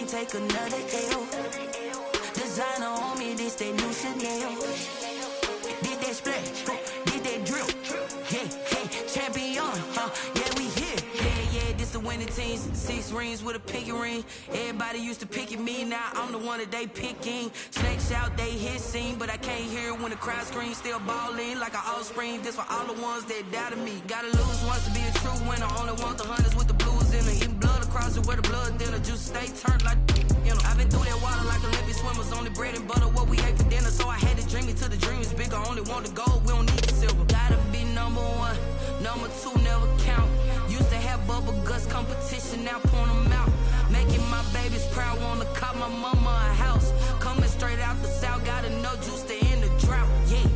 can't take another L. Designer on me, this that new Chanel. Did that splash, did that drill. Yeah, champion, yeah, we here. Yeah, this the winning team. 6 rings with a pinky ring. Everybody used to pick at me, now I'm the one that they picking. Snakes out, they hit scene, but I can't hear when the crowd screams. Still balling like an offspring. This for all the ones that doubted me. Gotta lose once to be a true winner. Only want the hunters with the blues in it. Even blood across it where the blood dinner. Juice stay turned like, you know. I've been through that water like Olympic swimmers. Only bread and butter what we ate for dinner. So I had to dream it till the dream is bigger. Only want the gold, we don't need the silver. Gotta be number 1, number 2 never count. Used to have bubble guts competition, now point them out. Making my babies proud, wanna cop my mama a house. Coming straight out the south, gotta know juice to end the drought. Yeah,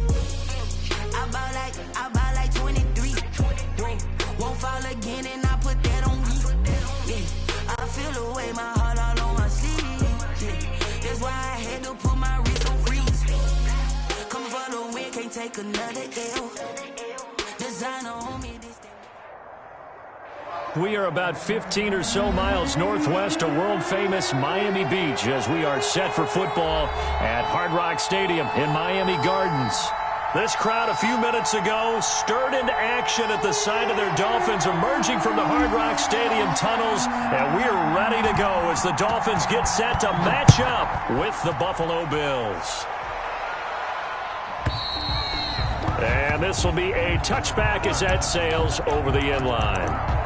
I buy like 23. Won't fall again, and I put that on me. Yeah, I feel the way, my heart all on my sleeve. Yeah, that's why I had to put my wrist on freeze. Coming for the win, can't take another L. Designer on me. We are about 15 or so miles northwest of world-famous Miami Beach as we are set for football at Hard Rock Stadium in Miami Gardens. This crowd a few minutes ago stirred into action at the sight of their Dolphins emerging from the Hard Rock Stadium tunnels, and we're ready to go as the Dolphins get set to match up with the Buffalo Bills. And this will be a touchback as that sails over the end line.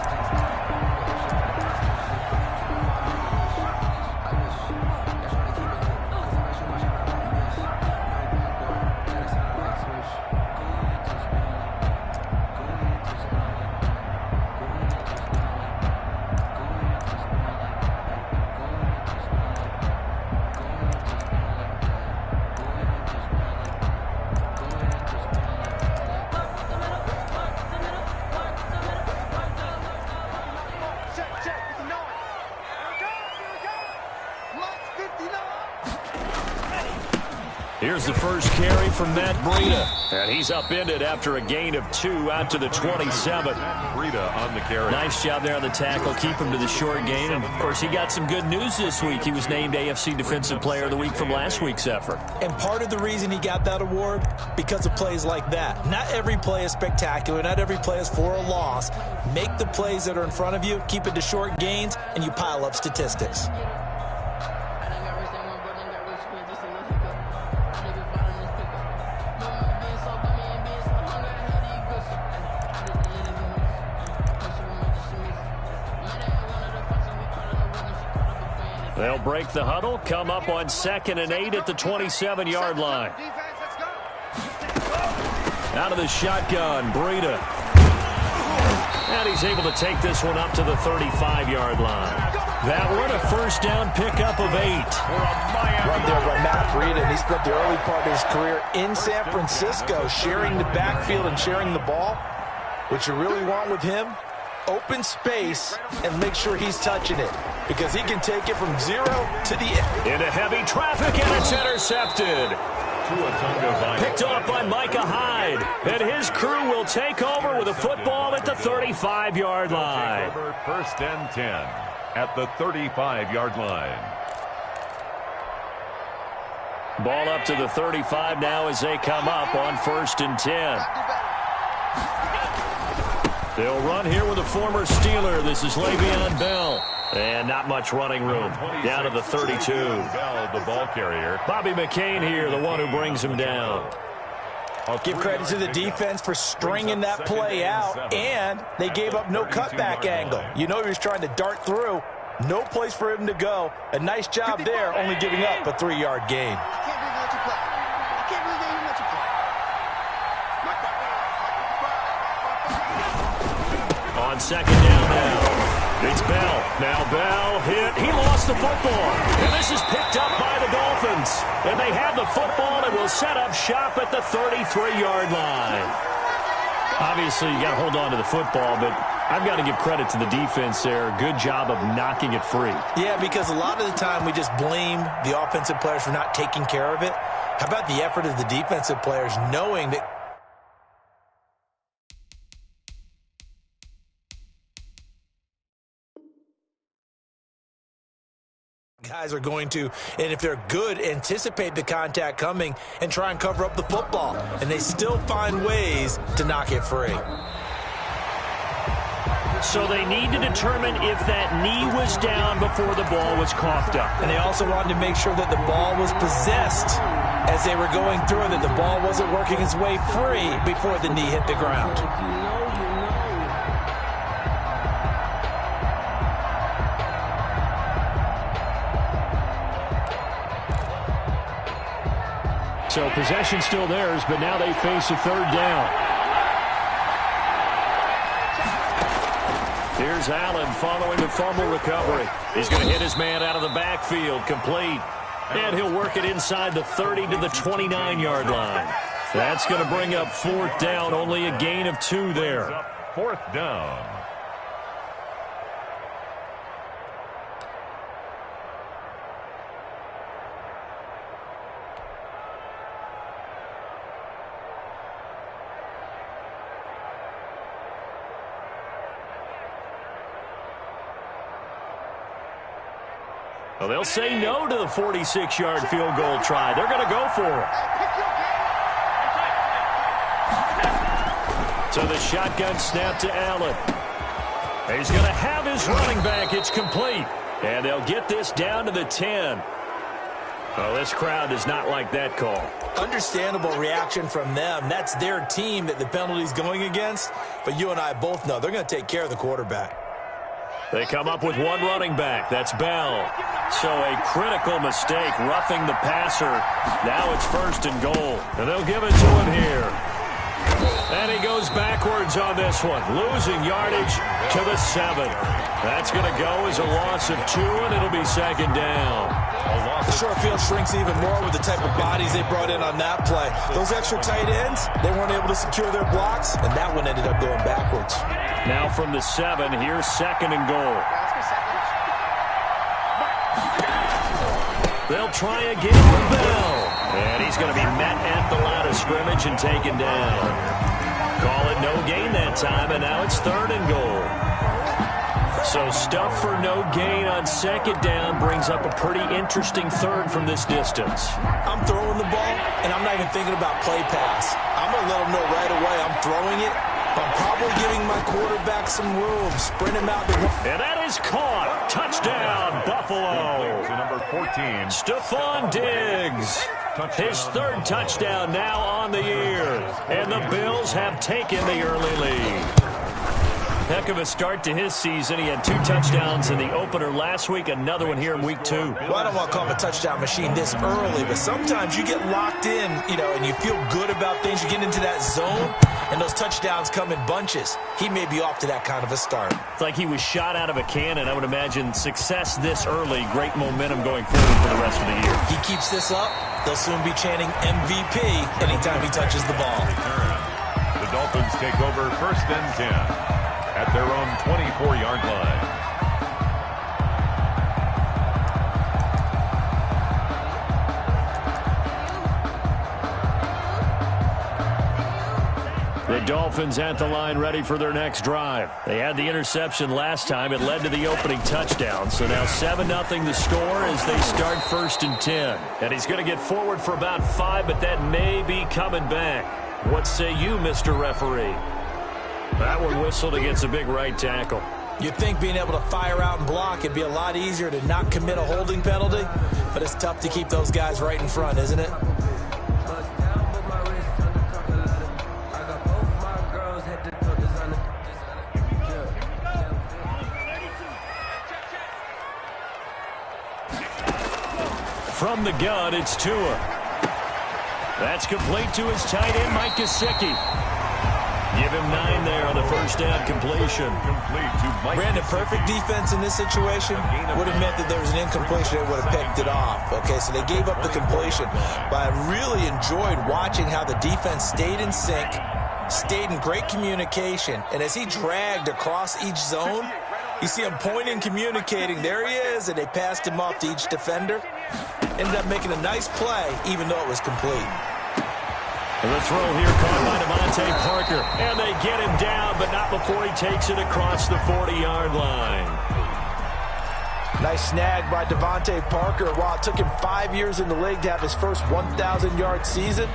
Here's the first carry from Matt Breida. And he's upended after a gain of 2 out to the 27. Breida on the carry. Nice job there on the tackle. Keep him to the short gain. And, of course, he got some good news this week. He was named AFC Defensive Player of the Week from last week's effort. And part of the reason he got that award, because of plays like that. Not every play is spectacular. Not every play is for a loss. Make the plays that are in front of you, keep it to short gains, and you pile up statistics. They'll break the huddle, come up on 2nd and 8 at the 27-yard line. Out of the shotgun, Breida. And he's able to take this one up to the 35-yard line. That one a first down pickup of 8. Right there by Matt Breida, and he spent the early part of his career in San Francisco sharing the backfield and sharing the ball. What you really want with him, open space and make sure he's touching it, because he can take it from 0 to the end. Into heavy traffic, and it's intercepted. Picked off by Micah Hyde, and his crew will take over with a football at the 35-yard line. First and 10 at the 35-yard line. Ball up to the 35 now as they come up on 1st and 10. They'll run here with a former Steeler. This is Le'Veon Bell. And not much running room. Down to the 32. Bell, the ball carrier. Bobby McCain here, the one who brings him down. I'll give credit to the defense for stringing that play out, and they gave up no cutback angle. You know he was trying to dart through. No place for him to go. A nice job there, only giving up a 3-yard gain. On 2nd down now. It's Bell. Now Bell hit. He lost the football. And this is picked up by the Dolphins. And they have the football and will set up shop at the 33-yard line. Obviously, you got to hold on to the football, but I've got to give credit to the defense there. Good job of knocking it free. Yeah, because a lot of the time we just blame the offensive players for not taking care of it. How about the effort of the defensive players knowing that Guys are going to, and if they're good, anticipate the contact coming and try and cover up the football. And they still find ways to knock it free. So they need to determine if that knee was down before the ball was coughed up. And they also wanted to make sure that the ball was possessed as they were going through, that the ball wasn't working its way free before the knee hit the ground. So possession still theirs, but now they face a third down. Here's Allen following the fumble recovery. He's going to hit his man out of the backfield, complete. And he'll work it inside the 30 to the 29-yard line. That's going to bring up fourth down, only a gain of 2 there. Fourth down. Well, they'll say no to the 46-yard field goal try. They're going to go for it. So the shotgun snap to Allen. He's going to have his running back. It's complete. And they'll get this down to the 10. Oh, this crowd does not like that call. Understandable reaction from them. That's their team that the penalty's going against. But you and I both know they're going to take care of the quarterback. They come up with one running back. That's Bell. So a critical mistake, roughing the passer. Now it's first and goal. And they'll give it to him here. And he goes backwards on this one, losing yardage to the 7. That's going to go as a loss of 2, and it'll be second down. The short field shrinks even more with the type of bodies they brought in on that play. Those extra tight ends, they weren't able to secure their blocks, and that one ended up going backwards. Now from the 7, here's second and goal. They'll try again with Bell. And he's going to be met at the line of scrimmage and taken down. Call it no gain that time, and now it's third and goal. So stuff for no gain on second down brings up a pretty interesting third from this distance. I'm throwing the ball, and I'm not even thinking about play pass. I'm going to let them know right away I'm throwing it. I'm probably giving my quarterback some room, sprint him out. And that is caught. Touchdown, Buffalo. To number 14. Stephon Diggs. His third touchdown now on the year. And the Bills have taken the early lead. Heck of a start to his season. He had 2 touchdowns in the opener last week, another one here in week 2. Well, I don't want to call him a touchdown machine this early, but sometimes you get locked in, and you feel good about things. You get into that zone, and those touchdowns come in bunches. He may be off to that kind of a start. It's like he was shot out of a cannon. I would imagine success this early, great momentum going forward for the rest of the year. He keeps this up, they'll soon be chanting MVP anytime he touches the ball. The Dolphins take over first and 10. At their own 24-yard line. The Dolphins at the line ready for their next drive. They had the interception last time. It led to the opening touchdown. So now 7-0 the score as they start first and 10. And he's going to get forward for about 5, but that may be coming back. What say you, Mr. Referee? That one whistled against a big right tackle. You'd think being able to fire out and block it'd be a lot easier to not commit a holding penalty, but it's tough to keep those guys right in front, isn't it? From the gun, it's Tua. That's complete to his tight end, Mike Gesicki. Give him 9 there on the first down completion. Complete to Mike. Brandon, perfect defense in this situation would have meant that there was an incompletion. They would have picked it off. Okay, so they gave up the completion. But I really enjoyed watching how the defense stayed in sync, stayed in great communication. And as he dragged across each zone, you see him pointing, communicating. There he is, and they passed him off to each defender. Ended up making a nice play, even though it was complete. And the throw here caught by Devontae Parker. And they get him down, but not before he takes it across the 40-yard line. Nice snag by Devontae Parker. While it took him 5 years in the league to have his first 1,000-yard season,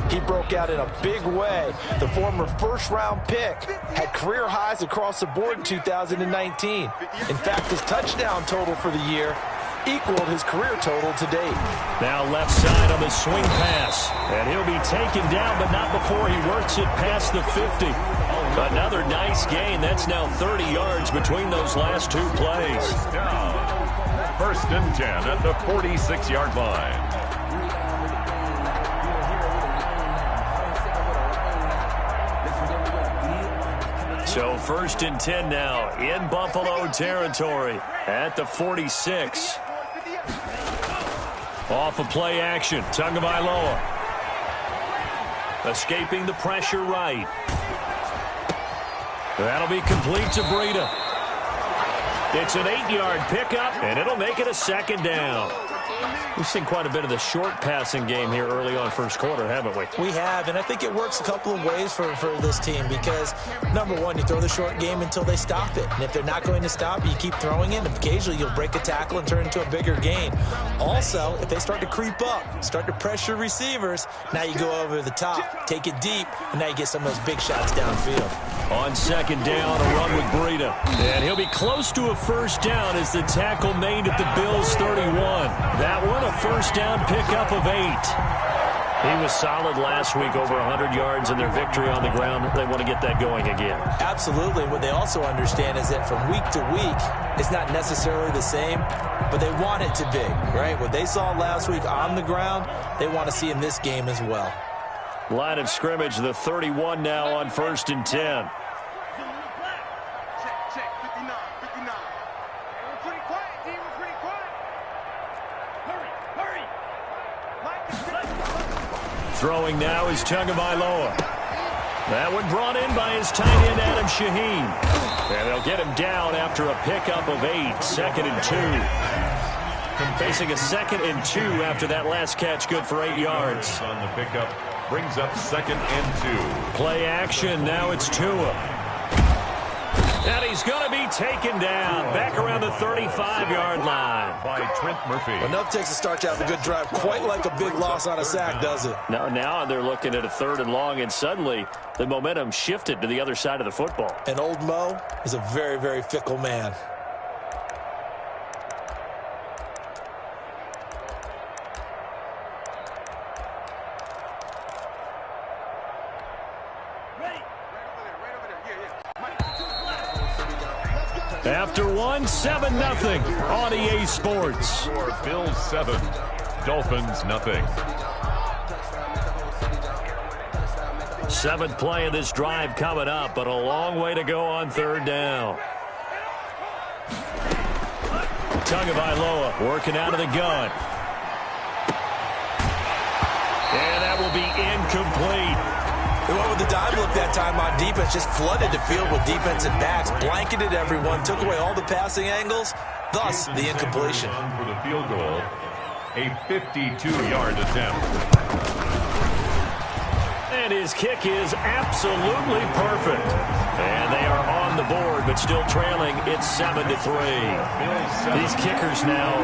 he broke out in a big way. The former first-round pick had career highs across the board in 2019. In fact, his touchdown total for the year equaled his career total to date. Now left side on the swing pass. And he'll be taken down, but not before he works it past the 50. Another nice gain. That's now 30 yards between those last two plays. First and 10 at the 46-yard line. So first and 10 now in Buffalo territory at the 46. Off of play action, Tagovailoa. Escaping the pressure right. That'll be complete to Breida. It's an 8-yard pickup, and it'll make it a second down. We've seen quite a bit of the short passing game here early on first quarter, haven't we? We have, and I think it works a couple of ways for this team because, number one, you throw the short game until they stop it. And if they're not going to stop it, you keep throwing it, and occasionally you'll break a tackle and turn it into a bigger gain. Also, if they start to creep up, start to pressure receivers, now you go over the top, take it deep, and now you get some of those big shots downfield. On second down, a run with Breida. And he'll be close to a first down as the tackle made at the Bills' 31. That one, a first down pickup of 8. He was solid last week, over 100 yards in their victory on the ground. They want to get that going again. Absolutely. What they also understand is that from week to week, it's not necessarily the same, but they want it to be, right? What they saw last week on the ground, they want to see in this game as well. Line of scrimmage, the 31 now on first and 10. Throwing now is Tagovailoa. That one brought in by his tight end, Adam Shaheen. And they'll get him down after a pickup of 8, second and 2. Facing a second and 2 after that last catch, good for 8 yards. On the pickup, brings up second and 2. Play action, now it's Tua. And he's going to be taken down back around the 35-yard line. By Trent Murphy. Enough takes to start you off a good drive, quite like a big loss on a sack, does it? Now they're looking at a third and long, and suddenly the momentum shifted to the other side of the football. And old Mo is a very, very fickle man. After one, 7-0 on EA Sports. Bills 7, Dolphins nothing. 7th play of this drive coming up, but a long way to go on third down. Tagovailoa working out of the gun. And that will be incomplete. They went with the dime look that time on defense, just flooded the field with defensive backs, blanketed everyone, took away all the passing angles, thus the incompletion. For the field goal, a 52-yard attempt. And his kick is absolutely perfect. And they are on the board, but still trailing. It's 7-3. These kickers now,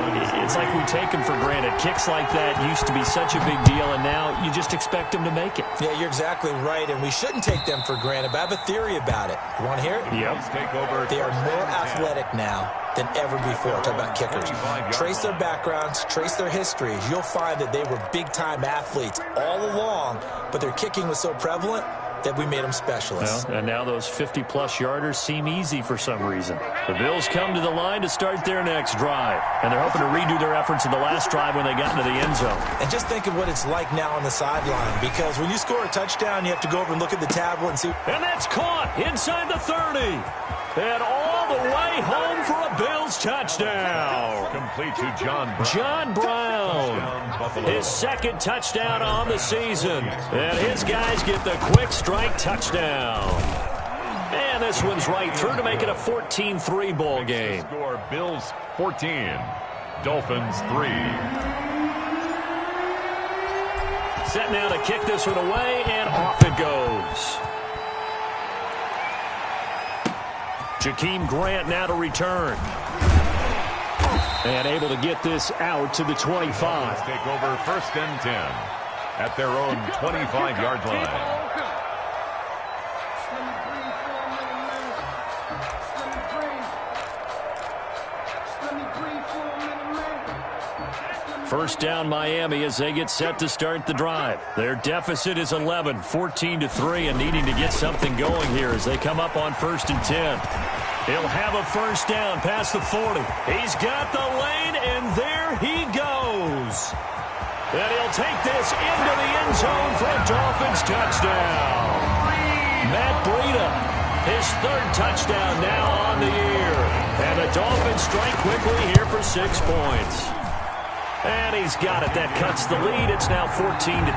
it's like we take them for granted. Kicks like that used to be such a big deal, and now you just expect them to make it. Yeah, you're exactly right, and we shouldn't take them for granted, but I have a theory about it. You want to hear it? Yep. They are more athletic now than ever before. Talk about kickers. Trace their backgrounds, trace their histories. You'll find that they were big-time athletes all along, but their kicking was so prevalent that we made them specialists. Well, and now those 50-plus yarders seem easy for some reason. The Bills come to the line to start their next drive, and they're hoping to redo their efforts in the last drive when they got into the end zone. And just think of what it's like now on the sideline, because when you score a touchdown, you have to go over and look at the tablet and see. And that's caught inside the 30. And all the way home for a Bills touchdown. Complete to John Brown. John Brown, his second touchdown on the season. And his guys get the quick strike touchdown. And this one's right through to make it a 14-3 ball game. Score Bills 14, Dolphins 3. Set now to kick this one away, and off it goes. Jakeem Grant now to return. And able to get this out to the 25. Take over 1st and 10 at their own 25-yard line. First down Miami as they get set to start the drive. Their deficit is 11, 14-3, and needing to get something going here as they come up on 1st and 10. He'll have a first down past the 40. He's got the lane, and there he goes. And he'll take this into the end zone for a Dolphins touchdown. Matt Breida, his 3rd touchdown now on the year. And the Dolphins strike quickly here for 6 points. And he's got it. That cuts the lead. It's now 14-10.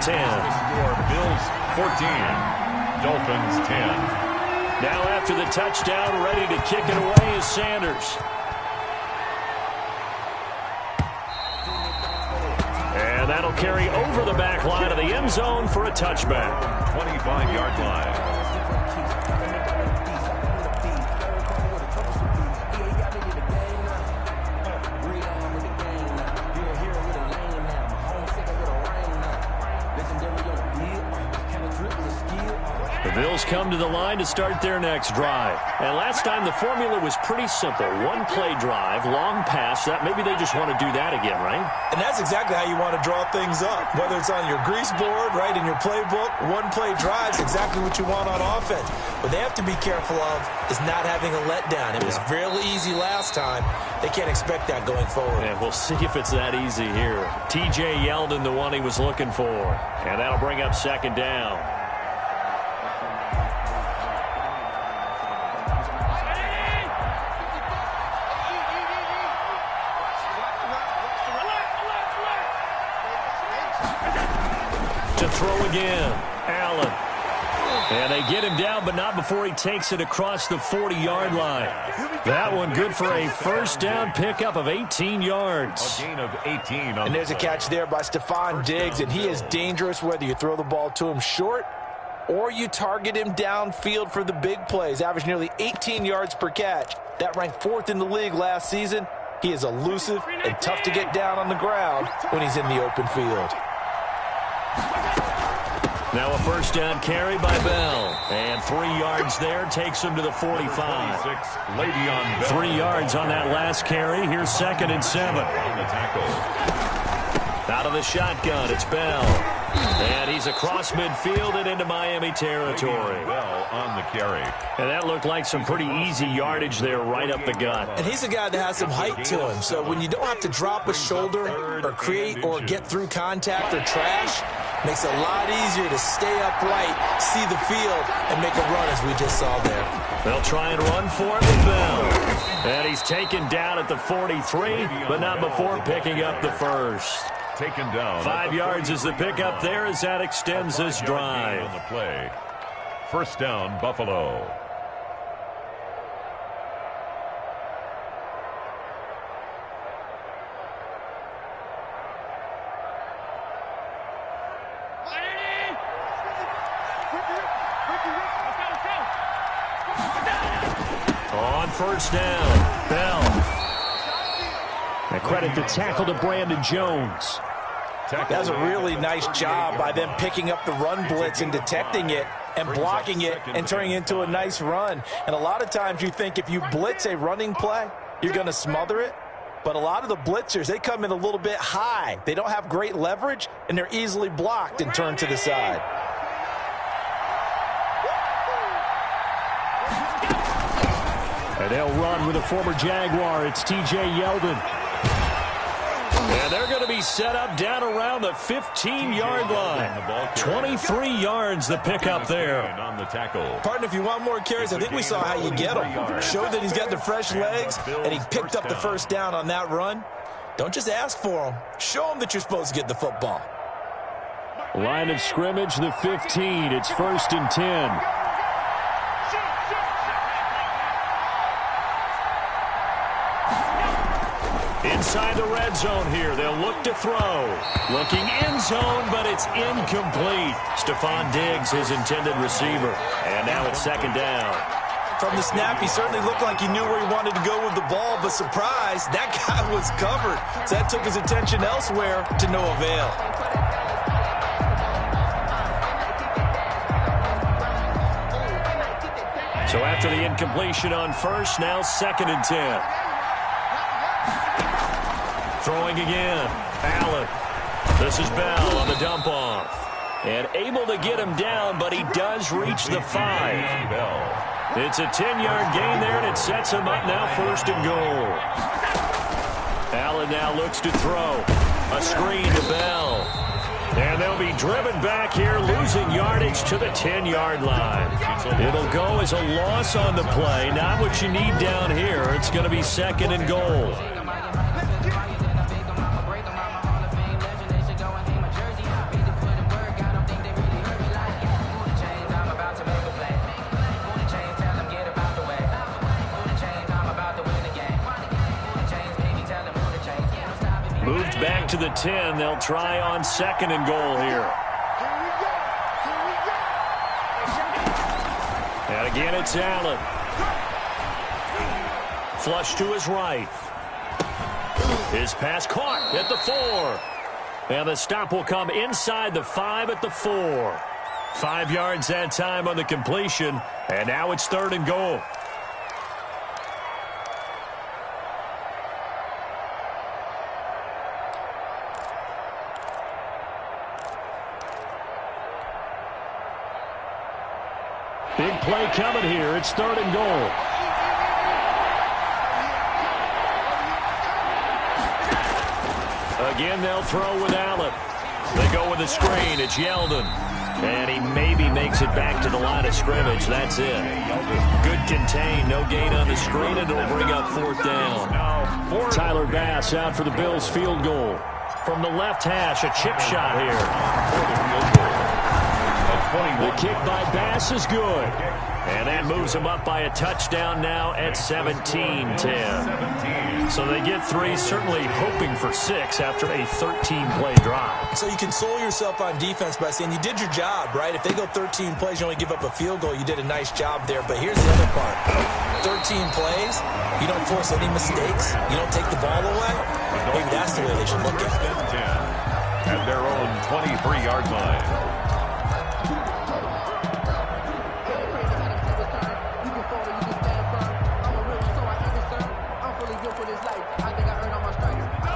Bills 14, Dolphins 10. Now after the touchdown, ready to kick it away is Sanders. And that'll carry over the back line of the end zone for a touchback. 25-yard line. Bills come to the line to start their next drive. And last time the formula was pretty simple. 1-play drive, long pass. That maybe they just want to do that again, right? And that's exactly how you want to draw things up. Whether it's on your grease board, right, in your playbook, 1-play drive is exactly what you want on offense. What they have to be careful of is not having a letdown. It was really easy last time. They can't expect that going forward. And we'll see if it's that easy here. T.J. Yeldon, the one he was looking for. And that'll bring up 2nd down. To throw again, Allen. And they get him down, but not before he takes it across the 40-yard line. That one good for a first down pickup of 18 yards. A gain of 18. And there's a catch there by Stephon Diggs, and he is dangerous whether you throw the ball to him short or you target him downfield for the big plays. Averaged nearly 18 yards per catch. That ranked 4th in the league last season. He is elusive and tough to get down on the ground when he's in the open field. Now a first down carry by Bell. And 3 yards there takes him to the 45. 3 yards on that last carry. Here's 2nd and 7. Out of the shotgun, it's Bell. And he's across midfield and into Miami territory. Bell on the carry. And that looked like some pretty easy yardage there right up the gut. And he's a guy that has some height to him. So when you don't have to drop a shoulder or create or get through contact or trash, makes it a lot easier to stay upright, see the field, and make a run as we just saw there. They'll try and run for it with Bell. And he's taken down at the 43, but not before picking up the first. Taken down. 5 yards is the pickup there as that extends this drive. On the play. First down, Buffalo. On first down, Bell. And credit the tackle to Brandon Jones. That's a really nice job by them picking up the run blitz and detecting it and blocking it and turning it into a nice run. And a lot of times you think if you blitz a running play, you're going to smother it. But a lot of the blitzers, they come in a little bit high. They don't have great leverage, and they're easily blocked and turned to the side. And they'll run with a former Jaguar. It's T.J. Yeldon. And they're going to be set up down around the 15-yard line. 23 yards the pickup there. On the tackle. Partner, if you want more carries, I think we saw how you get him. Show that he's got the fresh legs, and he picked up the first down on that run. Don't just ask for him. Show him that you're supposed to get the football. Line of scrimmage, the 15. It's 1st and 10. Inside the red zone here. They'll look to throw. Looking end zone, but it's incomplete. Stephon Diggs, his intended receiver. And now it's 2nd down. from the snap, he certainly looked like he knew where he wanted to go with the ball, but surprise, that guy was covered. So that took his attention elsewhere to no avail. So after the incompletion on first, now 2nd and 10. Throwing again. Allen. This is Bell on the dump off. And able to get him down, but he does reach the 5. It's a 10-yard gain there, and it sets him up now 1st and goal. Allen now looks to throw. A screen to Bell. And they'll be driven back here, losing yardage to the 10-yard line. It'll go as a loss on the play. Not what you need down here. It's going to be 2nd and goal. Moved back to the 10. They'll try on 2nd and goal here. And again, it's Allen. Flush to his right. His pass caught at the 4. And the stop will come inside the 5 at the 4. 5 yards that time on the completion. And now it's 3rd and goal. Big play coming here. It's 3rd and goal. Again, they'll throw with Allen. They go with a screen. It's Yeldon. And he maybe makes it back to the line of scrimmage. That's it. Good contain. No gain on the screen, and it'll bring up 4th down. Tyler Bass out for the Bills' field goal. From the left hash, a chip shot here. The kick by Bass is good. And that moves him up by a touchdown now at 17-10. So they get 3, certainly hoping for 6 after a 13-play drive. So you console yourself on defense by saying you did your job, right? If they go 13 plays, you only give up a field goal, you did a nice job there. But here's the other part. 13 plays, you don't force any mistakes, you don't take the ball away. Maybe that's the way they should look at it. At their own 23-yard line.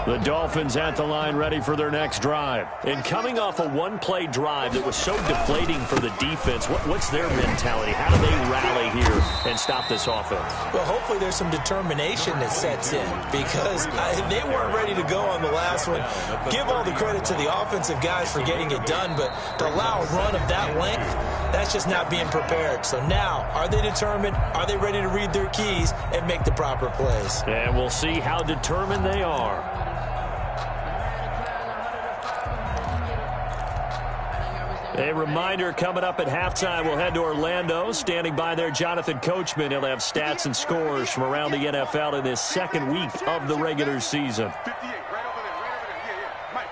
The Dolphins at the line ready for their next drive. And coming off a one-play drive that was so deflating for the defense, what's their mentality? How do they rally here and stop this offense? Well, hopefully there's some determination that sets in because they weren't ready to go on the last one. Give all the credit to the offensive guys for getting it done, but to allow a run of that length, that's just not being prepared. So now, are they determined? Are they ready to read their keys and make the proper plays? And we'll see how determined they are. A reminder, coming up at halftime, we'll head to Orlando. Standing by there, Jonathan Coachman. He'll have stats and scores from around the NFL in his 2nd week of the regular season. 58, right over there, Mike.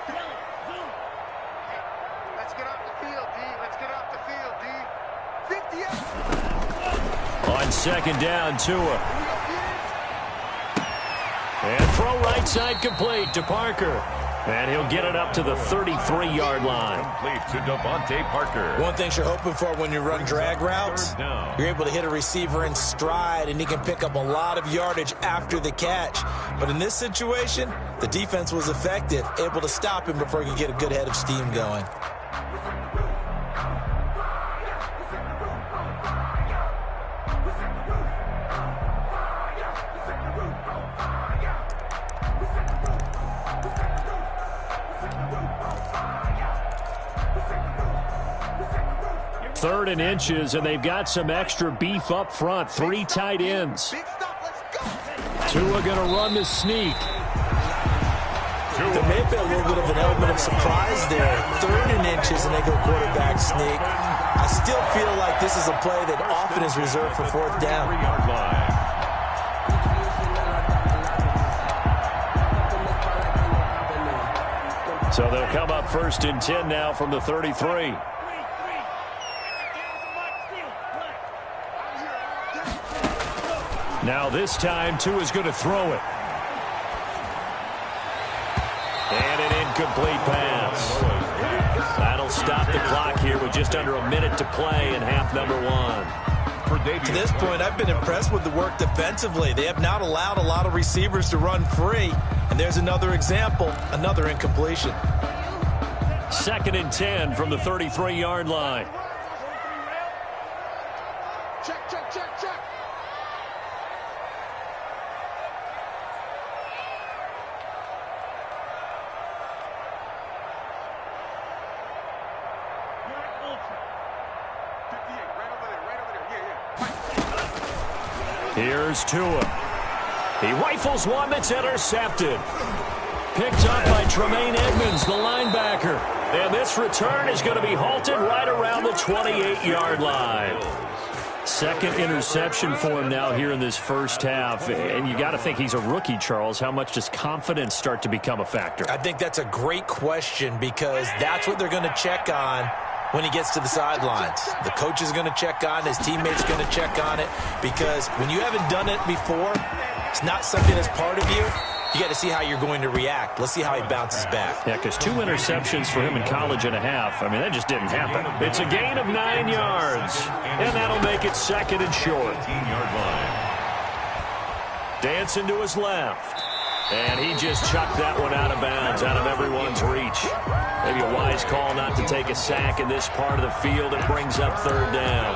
Let's get off the field, D. Let's get off the field, D. 58. On 2nd down, Tua. And throw right side complete to Parker. And he'll get it up to the 33-yard line. Complete to Devontae Parker. One thing you're hoping for when you run drag routes, you're able to hit a receiver in stride, and he can pick up a lot of yardage after the catch. But in this situation, the defense was effective, able to stop him before he could get a good head of steam going. Third and inches, and they've got some extra beef up front. 3 tight ends. Tua going to run the sneak. There may have been a little bit of an element of surprise there. 3rd and inches, and they go quarterback sneak. I still feel like this is a play that often is reserved for 4th down. 3-yard line. So they'll come up 1st and 10 now from the 33. Now this time, Tua's going to throw it. And an incomplete pass. That'll stop the clock here with just under a minute to play in half number 1. To this point, I've been impressed with the work defensively. They have not allowed a lot of receivers to run free. And there's another example, another incompletion. 2nd and 10 from the 33-yard line. Check, check, check, check. Here's Tua. He rifles one that's intercepted. Picked up by Tremaine Edmonds, the linebacker. And this return is going to be halted right around the 28-yard line. 2nd interception for him now here in this first half. And you got to think he's a rookie, Charles. How much does confidence start to become a factor? I think that's a great question because that's what they're going to check on when he gets to the sidelines. The coach is going to check on it. His teammates going to check on it because when you haven't done it before, it's not something that's part of you. You got to see how you're going to react. Let's see how he bounces back. Yeah, because 2 interceptions for him in college and a half. I mean, that just didn't happen. It's a gain of 9 yards. And that'll make it 2nd and short. Dancing to his left. And he just chucked that one out of bounds, out of everyone's reach. Maybe a wise call not to take a sack in this part of the field. It brings up 3rd down.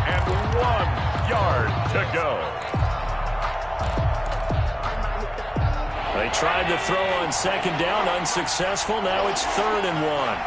And 1 yard to go. They tried to throw on 2nd down, unsuccessful. Now it's 3rd and 1.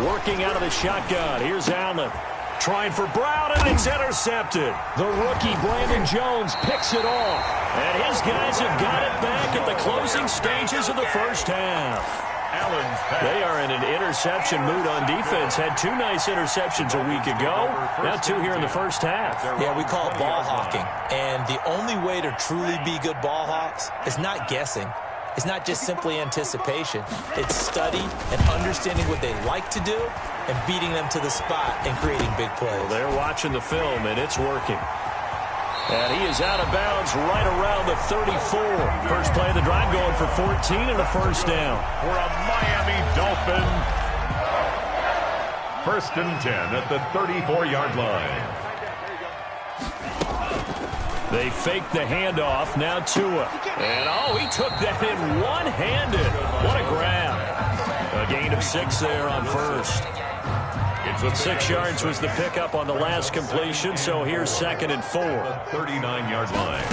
Working out of the shotgun. Here's Allen. Trying for Brown, and it's intercepted. The rookie, Brandon Jones, picks it off. And his guys have got it back at the closing stages of the first half. They are in an interception mood on defense. Had 2 nice interceptions a week ago. Now 2 here in the first half. Yeah, we call it ball hawking. And the only way to truly be good ball hawks is not guessing. It's not just simply anticipation. It's study and understanding what they like to do and beating them to the spot and creating big plays. Well, they're watching the film, and it's working. And he is out of bounds right around the 34. First play of the drive going for 14 and a first down. For a Miami Dolphin. 1st and 10 at the 34-yard line. They fake the handoff. Now Tua. And, he took that in one-handed. What a grab. A gain of 6 there on first. 6 yards was the pickup on the last completion, so here's 2nd and 4. 39-yard line.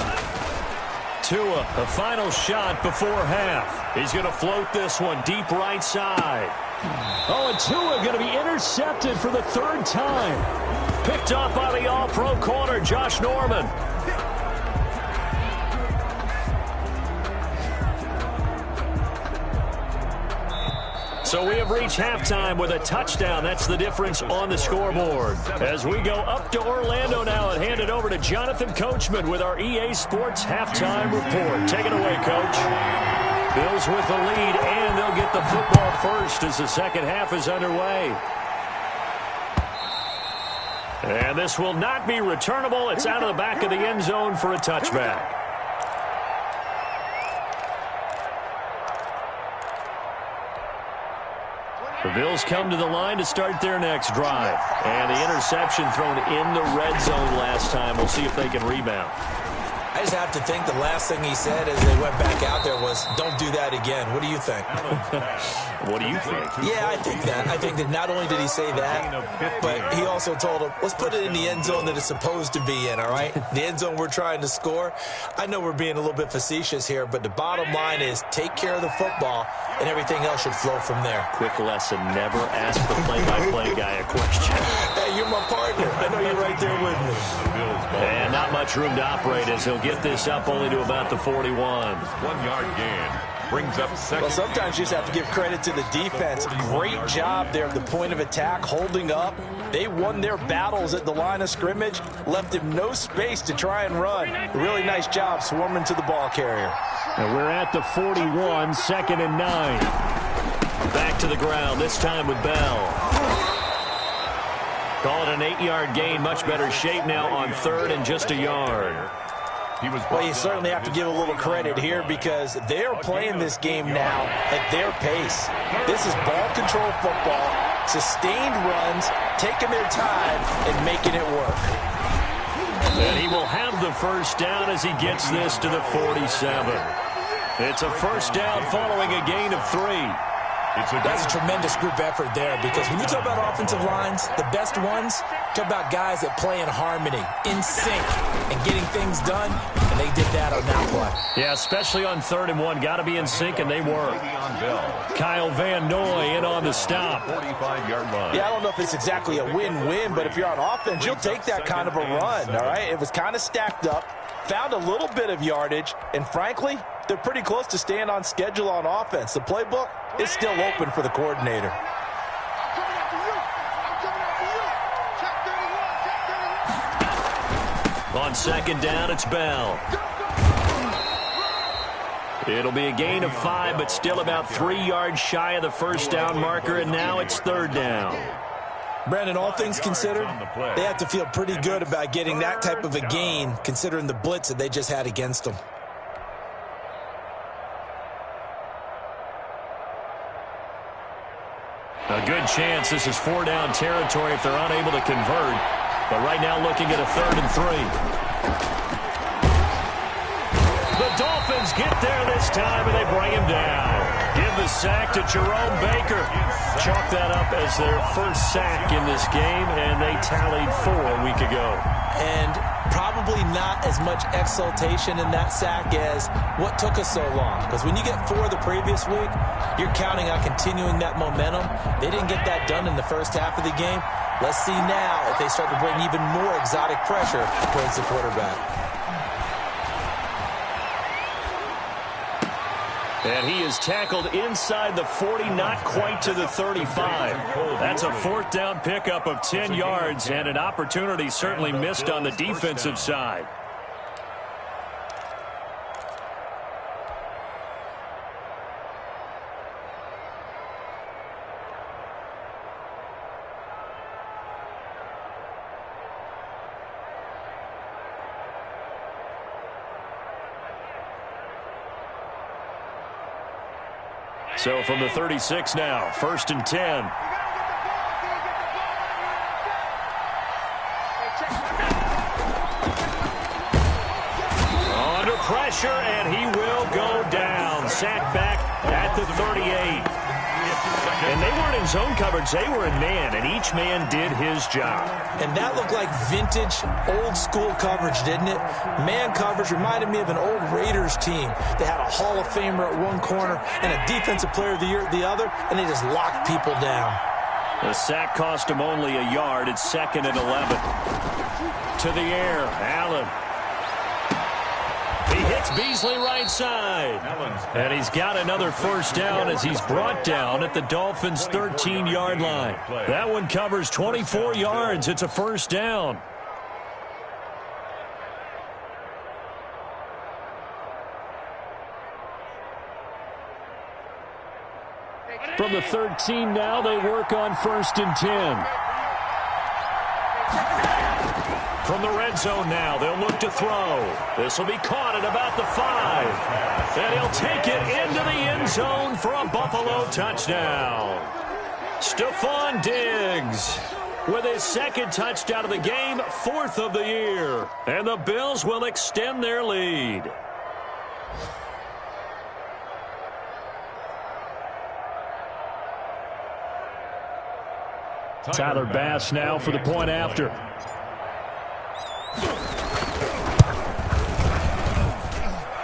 Tua, a final shot before half. He's going to float this one deep right side. And Tua going to be intercepted for the 3rd time. Picked up by the all-pro corner, Josh Norman. So we have reached halftime with a touchdown. That's the difference on the scoreboard. As we go up to Orlando now and hand it over to Jonathan Coachman with our EA Sports Halftime Report. Take it away, Coach. Bills with the lead, and they'll get the football first as the second half is underway. And this will not be returnable. It's out of the back of the end zone for a touchback. The Bills come to the line to start their next drive. And the interception thrown in the red zone last time. We'll see if they can rebound. I just have to think the last thing he said as they went back out there was, don't do that again. What do you think? What do you think? Yeah, I think that. I think that not only did he say that, but he also told him, let's put it in the end zone that it's supposed to be in, all right? The end zone we're trying to score. I know we're being a little bit facetious here, but the bottom line is take care of the football, and everything else should flow from there. Quick lesson, never ask the play-by-play guy a question. Hey, you're my partner. I know you're right there with me. And not much room to operate as he'll get this up only to about the 41. 1 yard gain. Brings up second. Well, sometimes you just have to give credit to the defense. Great job there at the point of attack, holding up. They won their battles at the line of scrimmage, left him no space to try and run. A really nice job swarming to the ball carrier. And we're at the 41, 2nd and 9. Back to the ground, this time with Bell. Call it an 8-yard gain, much better shape now on 3rd and just a yard. Well, you certainly have to give a little credit here because they're playing this game now at their pace. This is ball control football, sustained runs, taking their time and making it work. And he will have the first down as he gets this to the 47. It's a first down following a gain of 3. That's a tremendous group effort there because when you talk about offensive lines, the best ones, talk about guys that play in harmony, in sync, and getting things done, and they did that on that play. Yeah, especially on 3rd and 1. Got to be in sync, and they were. Kyle Van Noy in on the stop. 45-yard line. Yeah, I don't know if it's exactly a win-win, but if you're on offense, you'll take that kind of a run, all right? It was kind of stacked up, found a little bit of yardage, and frankly, they're pretty close to staying on schedule on offense. The playbook is still open for the coordinator. On 2nd down, it's Bell. It'll be a gain of 5, but still about 3 yards shy of the first down marker, and now it's 3rd down. Brandon, all things considered, they have to feel pretty good about getting that type of a gain considering the blitz that they just had against them. A good chance this is 4-down territory if they're unable to convert. But right now looking at a 3rd and 3. The Dolphins get there this time, and they bring him down. Give the sack to Jerome Baker. Chalk that up as their first sack in this game, and they tallied 4 a week ago. And probably not as much exultation in that sack as what took us so long. Because when you get 4 the previous week, you're counting on continuing that momentum. They didn't get that done in the first half of the game. Let's see now if they start to bring even more exotic pressure towards the quarterback. And he is tackled inside the 40, not quite to the 35. That's a 4th down pickup of 10 yards and an opportunity certainly missed on the defensive side. So from the 36 now, 1st and 10. Under pressure, and he will go down. Sacked back at the 38. And they weren't in zone coverage. They were in man, and each man did his job. And that looked like vintage, old-school coverage, didn't it? Man coverage reminded me of an old Raiders team. They had a Hall of Famer at one corner and a Defensive Player of the Year at the other, and they just locked people down. The sack cost him only a yard. It's 2nd and 11. To the air, Allen. He hits Beasley right side. And he's got another first down as he's brought down at the Dolphins' 13-yard line. That one covers 24 yards. It's a first down. From the 13 now, they work on 1st and 10. From the red zone now, they'll look to throw. This will be caught at about the 5. And he'll take it into the end zone for a Buffalo touchdown. Stephon Diggs with his 2nd touchdown of the game, 4th of the year. And the Bills will extend their lead. Tyler Bass now for the point after.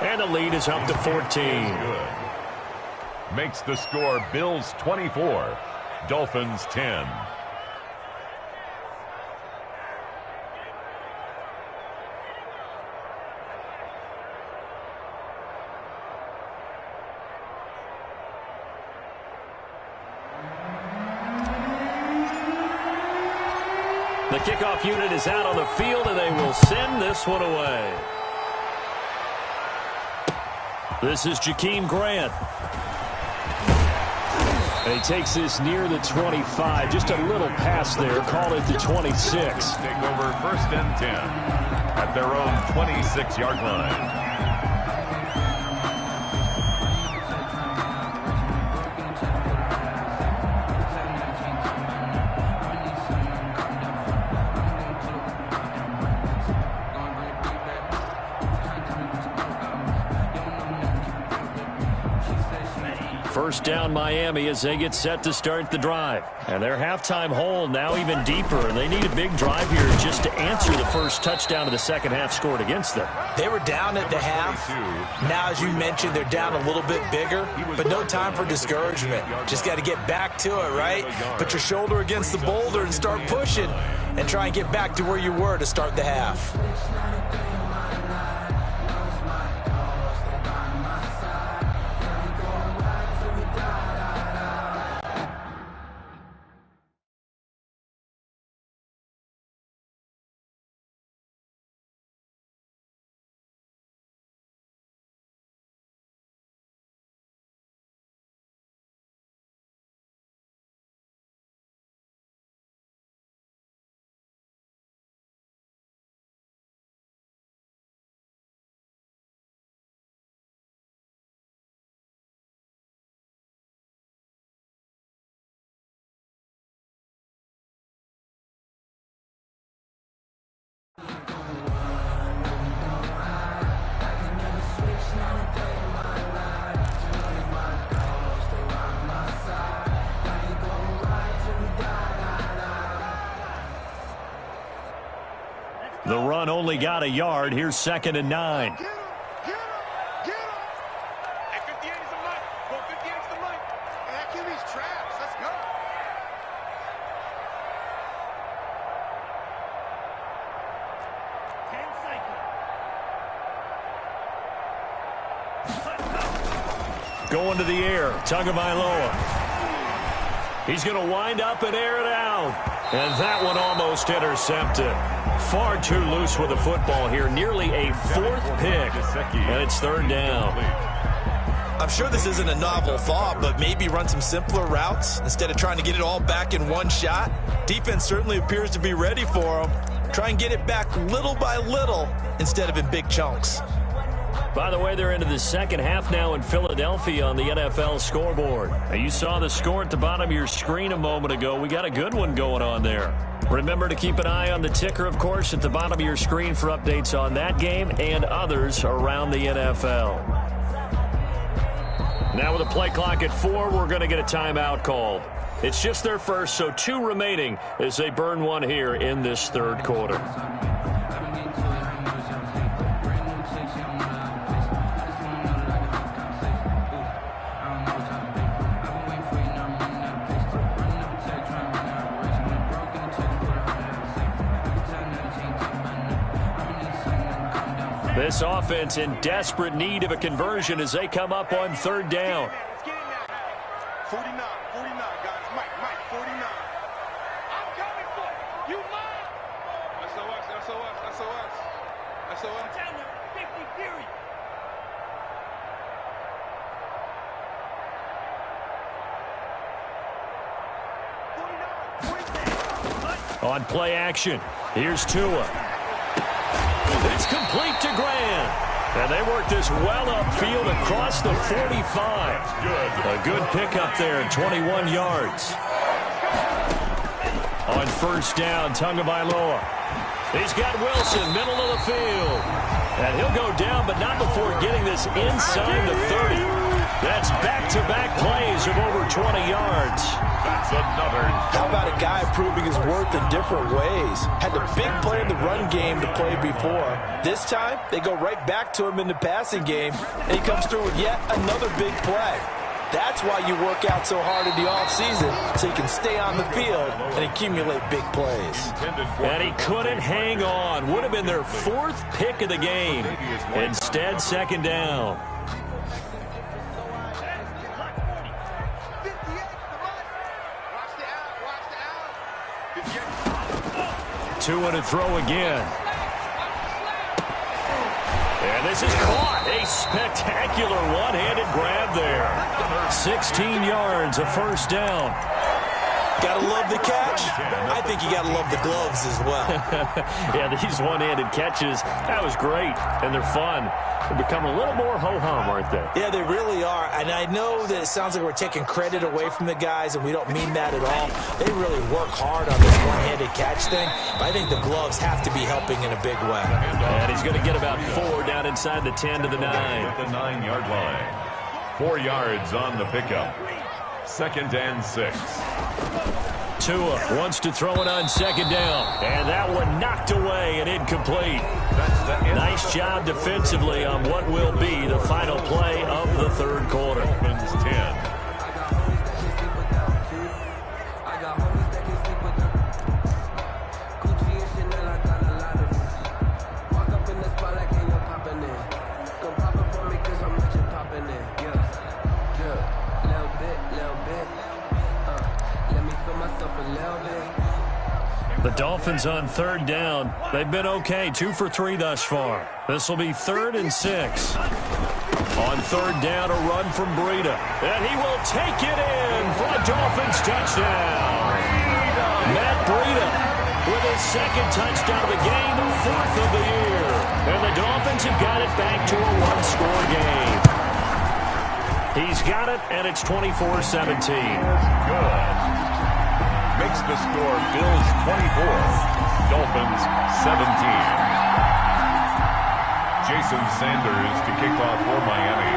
And the lead is up to 14. Makes the score Bills 24, Dolphins 10. The kickoff unit is out on the field, and they will send this one away. This is Jakeem Grant. And he takes this near the 25. Just a little pass there. Call it the 26. Take over 1st and 10 at their own 26-yard line. First down Miami as they get set to start the drive. And their halftime hole now even deeper. They need a big drive here just to answer the first touchdown of the second half scored against them. They were down at the half. Now, as you mentioned, they're down a little bit bigger, but no time for discouragement. Just got to get back to it, right? Put your shoulder against the boulder and start pushing and try and get back to where you were to start the half. The run only got a yard. Here's 2nd and 9. Get him! Get him! Get him! Hey, 58 is the mic. Well, 58 is the mic. Hey, that QB's trash. Let's go. Going to the air. Tagovailoa. He's going to wind up and air it out. And that one almost intercepted. Far too loose with the football here. Nearly a 4th pick. And it's 3rd down. I'm sure this isn't a novel thought, but maybe run some simpler routes instead of trying to get it all back in one shot. Defense certainly appears to be ready for them. Try and get it back little by little instead of in big chunks. By the way, they're into the second half now in Philadelphia on the NFL scoreboard. Now, you saw the score at the bottom of your screen a moment ago. We got a good one going on there. Remember to keep an eye on the ticker, of course, at the bottom of your screen for updates on that game and others around the NFL. Now with a play clock at 4, we're going to get a timeout called. It's just their first, so 2 remaining as they burn one here in this 3rd quarter. This offense in desperate need of a conversion as they come up on 3rd down. Let's get in now. 49, 49, guys. Mike, 49. I'm coming for you. You mine. SOS, SOS, SOS. SOS. 50 period. On play action, here's Tua. It's complete to Grant. And they work this well upfield across the 45. A good pickup there, 21 yards. On 1st down, Tagovailoa. He's got Wilson, middle of the field. And he'll go down, but not before getting this inside the 30. That's back-to-back plays of over 20 yards. That's another. How about a guy proving his worth in different ways? Had the big play in the run game to play before. This time, they go right back to him in the passing game, and he comes through with yet another big play. That's why you work out so hard in the offseason, so you can stay on the field and accumulate big plays. And he couldn't hang on. Would have been their 4th pick of the game. Instead, 2nd down. 2 to throw again. And this is caught. A spectacular one-handed grab there. 16 yards, a first down. Gotta love the catch. I think you gotta love the gloves as well. Yeah, these one-handed catches, that was great, and they're fun. They become a little more ho-hum, aren't they? Yeah, they really are. And I know that it sounds like we're taking credit away from the guys, and we don't mean that at all. They really work hard on this one-handed catch thing. But I think the gloves have to be helping in a big way. And he's going to get about 4 down inside the 10 to the 9. At the 9-yard line. 4 yards on the pickup. 2nd and 6. Tua wants to throw it on 2nd down. And that one knocked away and incomplete. Nice job defensively on what will be the final play of the 3rd quarter. Dolphins 10. The Dolphins on 3rd down. They've been okay, 2 for 3 thus far. This will be 3rd and 6. On 3rd down, a run from Breida. And he will take it in for a Dolphins touchdown. Matt Breida with his 2nd touchdown of the game, 4th of the year. And the Dolphins have got it back to a 1-score game. He's got it, and it's 24-17. Good. Makes the score Bills 24, Dolphins 17. Jason Sanders to kick off for Miami.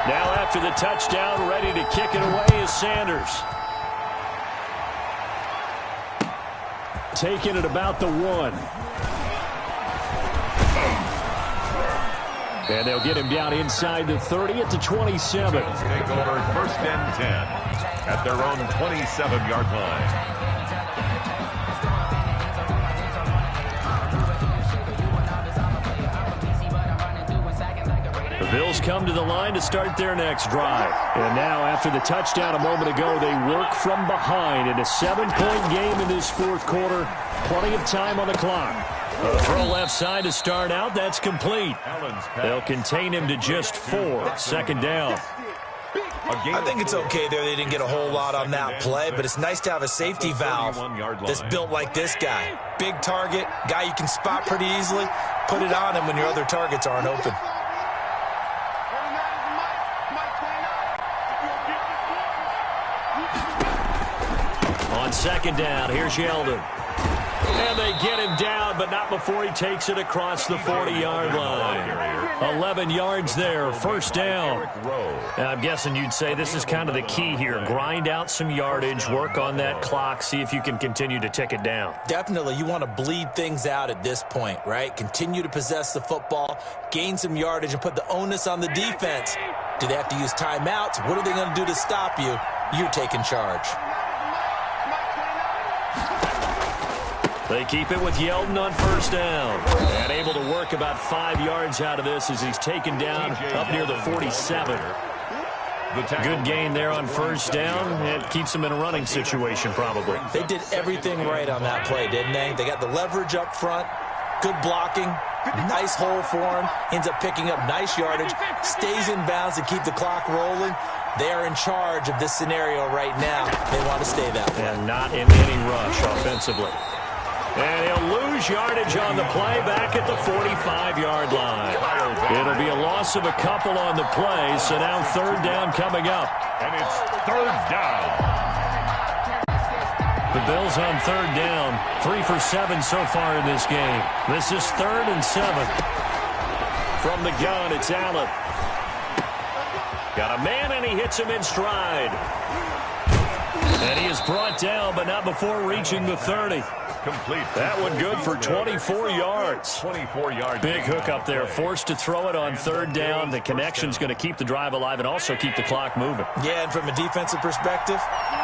Now after the touchdown, ready to kick it away is Sanders. Taking it about the 1. And they'll get him down inside the 30 at the 27. Take over 1st and 10 at their own 27-yard line. The Bills come to the line to start their next drive. And now, after the touchdown a moment ago, they work from behind in a 7-point game in this 4th quarter. Plenty of time on the clock. A throw left side to start out. That's complete. They'll contain him to just 4. 2nd down. I think it's okay there. They didn't get a whole lot on that play, but it's nice to have a safety valve that's built like this guy. Big target, guy you can spot pretty easily. Put it on him when your other targets aren't open. On 2nd down, here's Yeldon. And they get him down, but not before he takes it across the 40-yard line. 11 yards there, 1st down. And I'm guessing you'd say this is kind of the key here. Grind out some yardage, work on that clock, see if you can continue to tick it down. Definitely, you want to bleed things out at this point, right? Continue to possess the football, gain some yardage, and put the onus on the defense. Do they have to use timeouts? What are they going to do to stop you? You're taking charge. They keep it with Yeldon on 1st down. And able to work about 5 yards out of this as he's taken down up near the 47. Good gain there on 1st down. It keeps him in a running situation probably. They did everything right on that play, didn't they? They got the leverage up front, good blocking, nice hole for him, ends up picking up nice yardage, stays in bounds to keep the clock rolling. They are in charge of this scenario right now. They want to stay that way. And not in any rush offensively. And he'll lose yardage on the play back at the 45-yard line. It'll be a loss of a couple on the play, so now 3rd down coming up. And it's 3rd down. The Bills on 3rd down, 3 for 7 so far in this game. This is 3rd and 7. From the gun, it's Allen. Got a man, and he hits him in stride. And he is brought down, but not before reaching the 30. Complete. That one good for 24 yards. 24 yards. Big hook up there. Forced to throw it on 3rd down. The connection's going to keep the drive alive and also keep the clock moving. Yeah, and from a defensive perspective,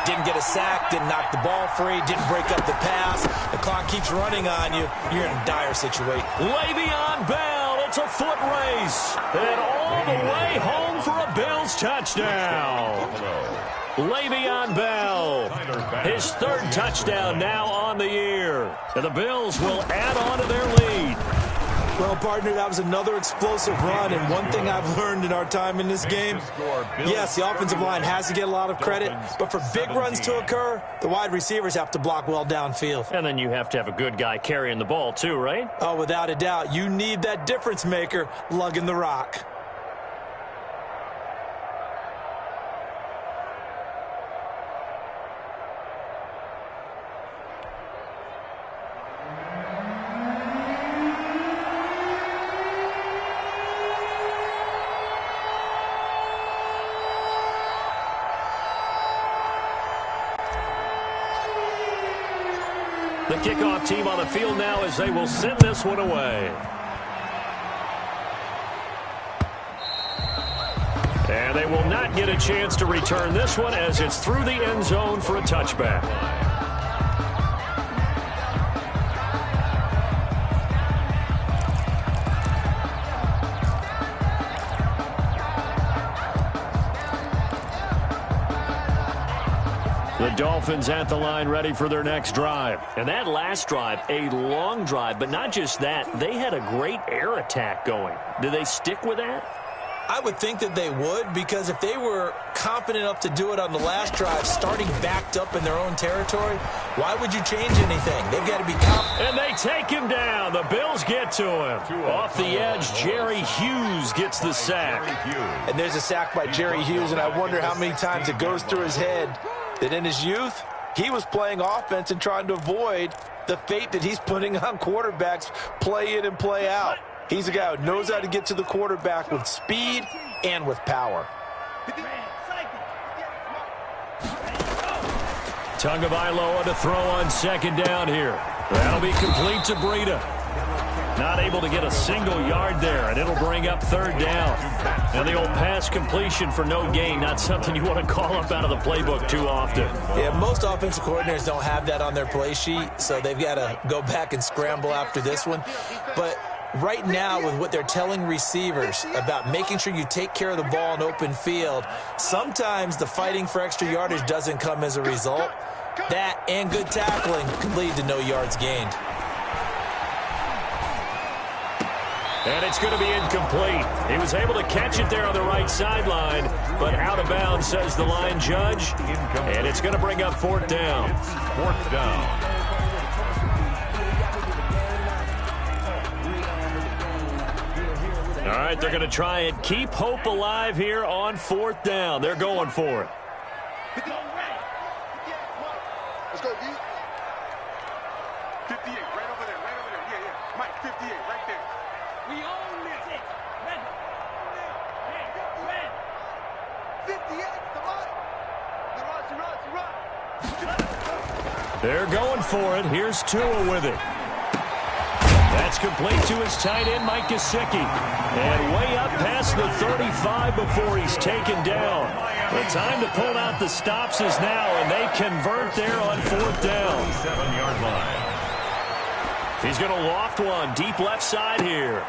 didn't get a sack, didn't knock the ball free, didn't break up the pass. The clock keeps running on you. You're in a dire situation. Le'Veon Bell. It's a foot race. And all the way home for a Bills touchdown. Le'Veon Bell, his third touchdown now on the year. And the Bills will add on to their lead. Well, partner, that was another explosive run, and one thing I've learned in our time in this game, yes, the offensive line has to get a lot of credit, but for big runs to occur, the wide receivers have to block well downfield. And then you have to have a good guy carrying the ball too, right? Oh, without a doubt. You need that difference maker lugging the rock. The kickoff team on the field now as they will send this one away. And they will not get a chance to return this one as it's through the end zone for a touchback. The Dolphins at the line ready for their next drive. And that last drive, a long drive, but not just that. They had a great air attack going. Do they stick with that? I would think that they would, because if they were confident enough to do it on the last drive, starting backed up in their own territory, why would you change anything? They've got to be confident. And they take him down. The Bills get to him. Off the edge, Jerry Hughes gets the sack. And there's a sack by Jerry Hughes, and I wonder how many times it goes through his head that in his youth, he was playing offense and trying to avoid the fate that he's putting on quarterbacks play in and play out. He's a guy who knows how to get to the quarterback with speed and with power. Tagovailoa to throw on second down here. That'll be complete to Breida. Not able to get a single yard there, and it'll bring up third down. And the old pass completion for no gain, not something you want to call up out of the playbook too often. Yeah, most offensive coordinators don't have that on their play sheet, so they've got to go back and scramble after this one. But right now, with what they're telling receivers about making sure you take care of the ball in open field, sometimes the fighting for extra yardage doesn't come as a result. That and good tackling can lead to no yards gained. And it's going to be incomplete. He was able to catch it there on the right sideline, but out of bounds, says the line judge. And it's going to bring up fourth down. Fourth down. All right, they're going to try and keep hope alive here on fourth down. They're going for it. Let's go, D. 58, right over there, right over there. Yeah, yeah. Mike, 58, right there. We own this. Red. 58, the line. The run. They're going for it. Here's Tua with it. That's complete to his tight end, Mike Gesicki. And way up past the 35 before he's taken down. The time to pull out the stops is now, and they convert there on fourth down. 7-yard line. He's going to loft one deep left side here.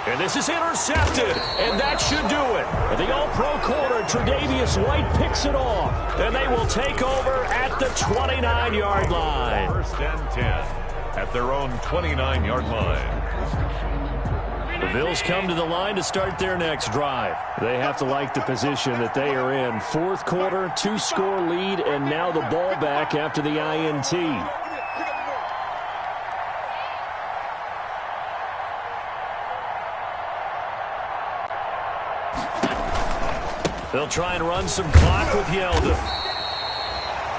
And this is intercepted, and that should do it. The all-pro corner, Tre'Davious White, picks it off. And they will take over at the 29-yard line. First and 10 at their own 29-yard line. The Bills come to the line to start their next drive. They have to like the position that they are in. Fourth quarter, 2-score lead, and now the ball back after the INT. They'll try and run some clock with Yeldon.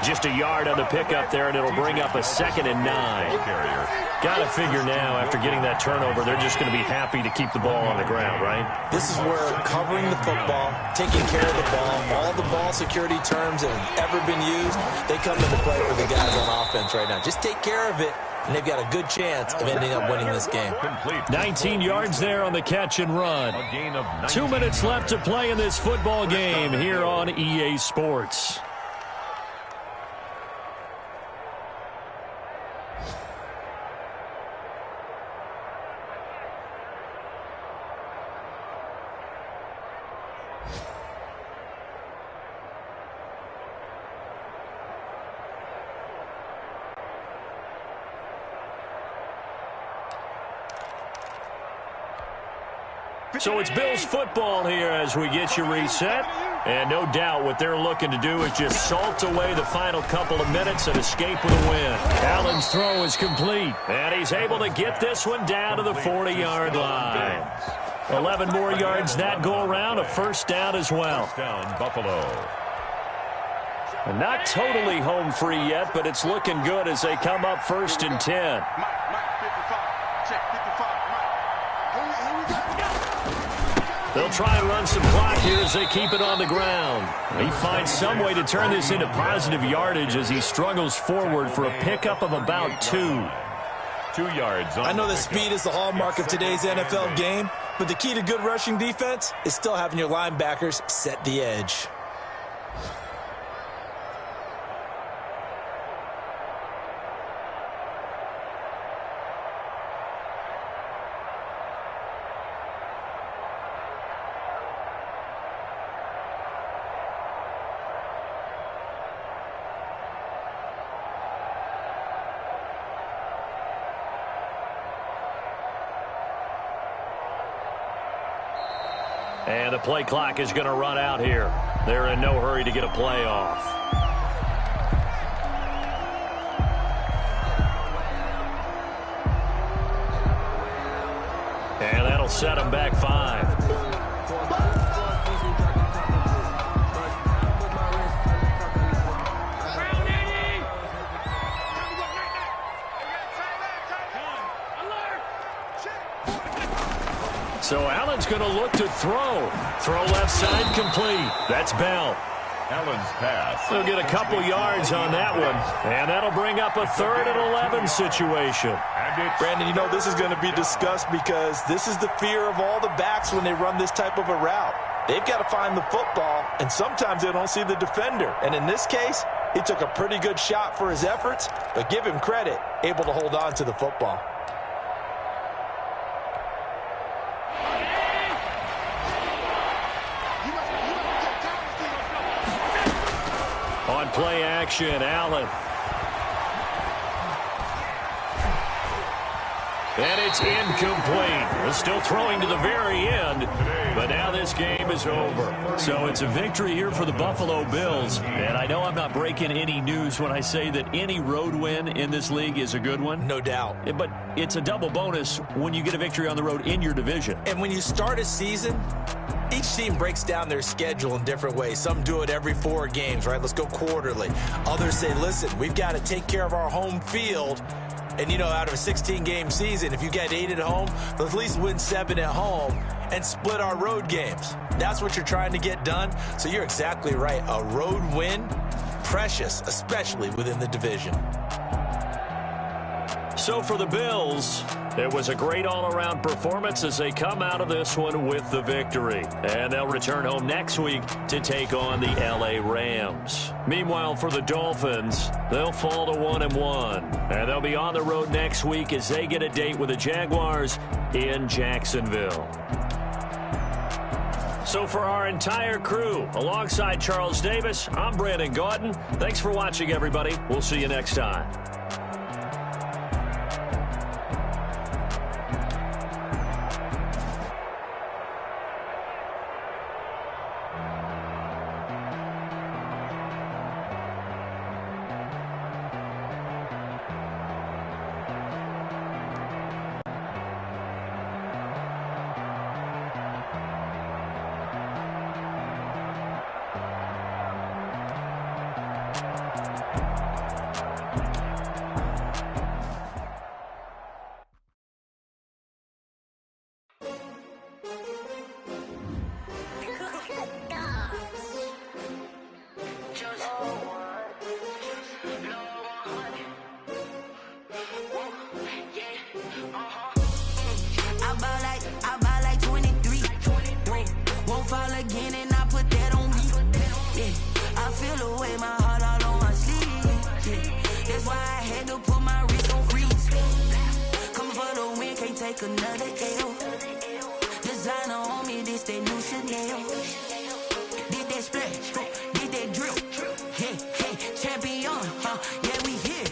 Just a yard on the pickup there, and it'll bring up a 2nd and 9. Got to figure now, after getting that turnover, they're just going to be happy to keep the ball on the ground, right? This is where covering the football, taking care of the ball, all the ball security terms that have ever been used, they come into play for the guys on offense right now. Just take care of it, and they've got a good chance of ending up winning this game. 19 yards there on the catch and run. 2 minutes left to play in this football game here on EA Sports. So it's Bills football here as we get you reset. And no doubt what they're looking to do is just salt away the final couple of minutes and escape with a win. Allen's throw is complete, and he's able to get this one down to the 40-yard line. 11 more yards that go around, a first down as well. First down, Buffalo. And not totally home free yet, but it's looking good as they come up 1st and 10. Mike, 55. Check 55. Mike. Here we go. They'll try and run some clock here as they keep it on the ground. He finds some way to turn this into positive yardage as he struggles forward for a pickup of about 2. 2 yards. I know that speed is the hallmark of today's NFL game, but the key to good rushing defense is still having your linebackers set the edge. And the play clock is going to run out here. They're in no hurry to get a play off. And that'll set them back 5. So Allen's going to look to throw. Throw left side complete. That's Bell. Allen's pass. They'll get a couple yards on that one. And that'll bring up a 3rd and 11 situation. Brandon, you know this is going to be discussed because this is the fear of all the backs when they run this type of a route. They've got to find the football, and sometimes they don't see the defender. And in this case, he took a pretty good shot for his efforts, but give him credit, able to hold on to the football. On play action, Allen. And it's incomplete. They're still throwing to the very end, but now this game is over. So it's a victory here for the Buffalo Bills. And I know I'm not breaking any news when I say that any road win in this league is a good one. No doubt. But it's a double bonus when you get a victory on the road in your division. And when you start a season, each team breaks down their schedule in different ways. Some do it every 4 games, right? Let's go quarterly. Others say, listen, we've got to take care of our home field. And, you know, out of a 16-game season, if you get 8 at home, let's at least win 7 at home and split our road games. That's what you're trying to get done. So you're exactly right. A road win, precious, especially within the division. So for the Bills, it was a great all-around performance as they come out of this one with the victory. And they'll return home next week to take on the LA Rams. Meanwhile, for the Dolphins, they'll fall to 1-1. And they'll be on the road next week as they get a date with the Jaguars in Jacksonville. So for our entire crew, alongside Charles Davis, I'm Brandon Gautin. Thanks for watching, everybody. We'll see you next time. I buy like 23. Won't fall again and I put that on me. Yeah, I feel the way my heart all on my sleeve. Yeah, that's why I had to put my wrist on freeze. Coming for the win, can't take another L. Designer on me, this that new Chanel. Did that splash, did that drip. Yeah, champion, yeah, we here.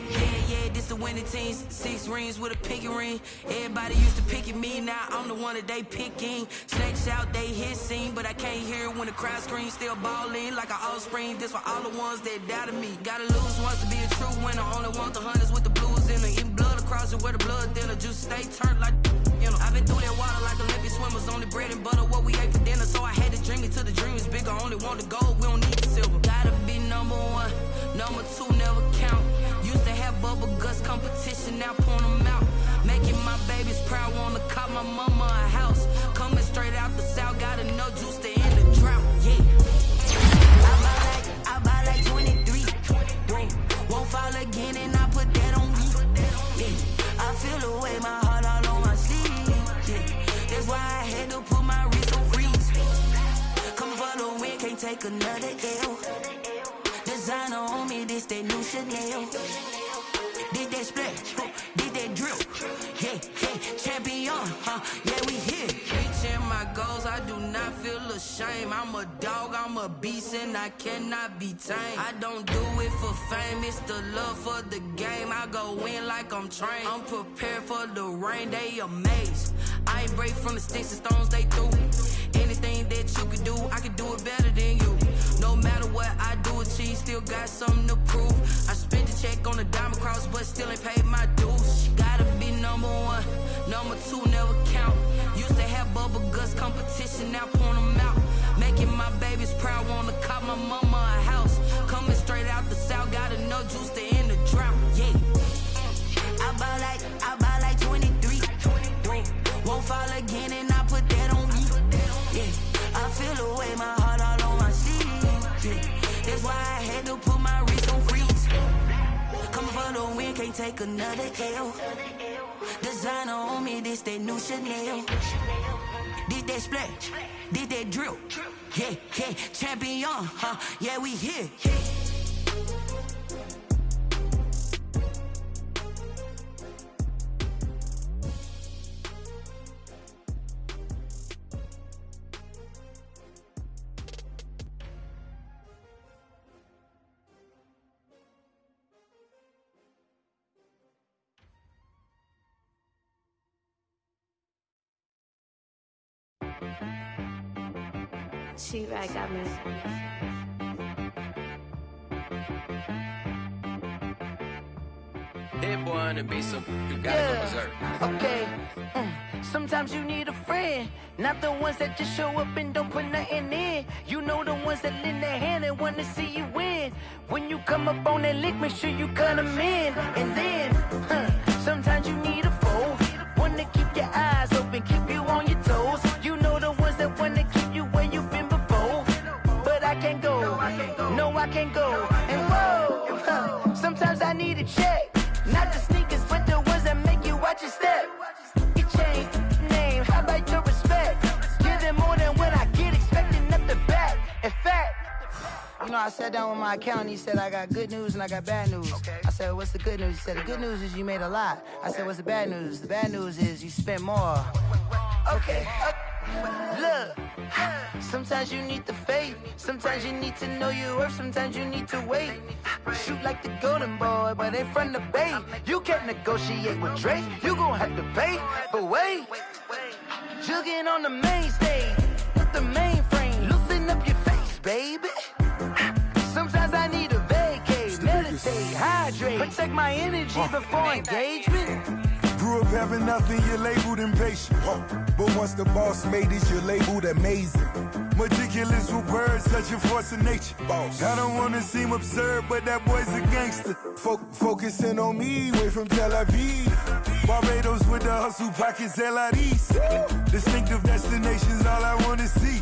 Yeah, this to winning teams, 6 rings with a pinky ring. Everybody used to pick at me, now I'm the one that they picking. Snakes out, they hit scene, but I can't hear it when the crowd screams. Still balling like an offspring, this for all the ones that doubted me. Gotta lose once to be a true winner, only want the hunters with the blues in them. Eating blood across it where the blood thinner, just stay turned like, you know. I've been through that water like Olympic swimmers, only bread and butter, what we ate for dinner. So I had to dream it till the dream is bigger, only want the gold, we don't need the silver. Gotta be number 1, number 2 never count. Used to have bubble guts competition, now point them out. Making my babies proud, wanna cop my mama a house. Coming straight out the south, got enough juice to end the drought, yeah. I buy like 23, won't fall again and I put that on me, yeah. I feel the way, my heart all on my sleeve, yeah. That's why I had to put my wrist on freeze. Coming for the win, can't take another L. Designer on me, this that new Chanel. Did that splash, did that drill, yeah, champion, yeah, we here. Reaching my goals, I do not feel ashamed. I'm a dog, I'm a beast, and I cannot be tamed. I don't do it for fame, it's the love for the game. I go in like I'm trained, I'm prepared for the rain, they amazed. I ain't break from the sticks and stones they threw. Anything that you can do, I can do it better than you. No matter what I do, achieve, still got something to prove. I spent the check on the diamond cross, but still ain't paid my dues. Gotta be number 1, number 2 never count. Used to have bubble guts competition, now point them out. Making my babies proud, wanna cop my mama a house. Coming straight out the south, got enough juice to end the drought, yeah. I buy like 23, won't fall again and I put that on me, yeah. I feel the way, my heart all on my sleeve, yeah. That's why I had to put my wrist on freeze. Coming for the win, can't take another L. Designer on me, this that new Chanel. Did that splash, did that drill, yeah, champion, yeah, we here. She-Rag got me. Hit boy and be some, you gotta go berserk. Okay. Sometimes you need a friend, not the ones that just show up and don't put nothing in. You know the ones that lend their hand and want to see you win. When you come up on that lick, make sure you cut them in. And then, sometimes you need a foe, one to keep your eyes open, keep you on your toes. You know the ones that want to keep you where you've been before. But I can't go, no I can't go. And whoa, sometimes I need a check, not the sneakers, but the ones that make you watch your step. You change name, how about your respect? Give them more than what I get, expecting nothing back. In fact, you know, I sat down with my accountant, he said I got good news and I got bad news. Okay. I said, what's the good news? He said, the good news is you made a lot. I said, what's the bad news? The bad news is you spent more. Okay. Look, sometimes you need the faith, sometimes you need to know your worth, sometimes you need to wait. Shoot like the golden boy, but in front of the bay. You can't negotiate with Drake, you gon' have to pay. But wait, jugging on the main stage, with the mainframe, loosen up your face, baby. Sometimes I need a vacate, meditate, hydrate, protect my energy before engagement. Grew up having nothing, you're labeled impatient. But once the boss made it, you're labeled amazing. Meticulous with words, such a force of nature. I don't wanna seem absurd, but that boy's a gangster. Focusing on me, way from Tel Aviv. Barbados with the hustle pockets, LIDs. Distinctive destinations, all I wanna see.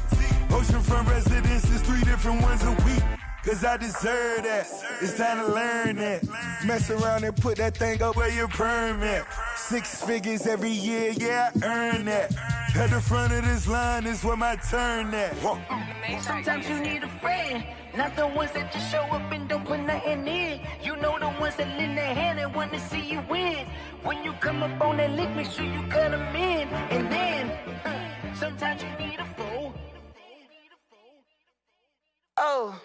Oceanfront residences, 3 different ones a week. Cause I deserve that, it's time to learn that. Mess around and put that thing up where your permit. 6 figures every year, yeah, I earn that. At the front of this line is where my turn at. Sometimes you need a friend, not the ones that just show up and don't put nothing in. You know the ones that lend their hand and want to see you win. When you come up on that lick, make sure you cut them in. And then, sometimes you need a foe. Oh.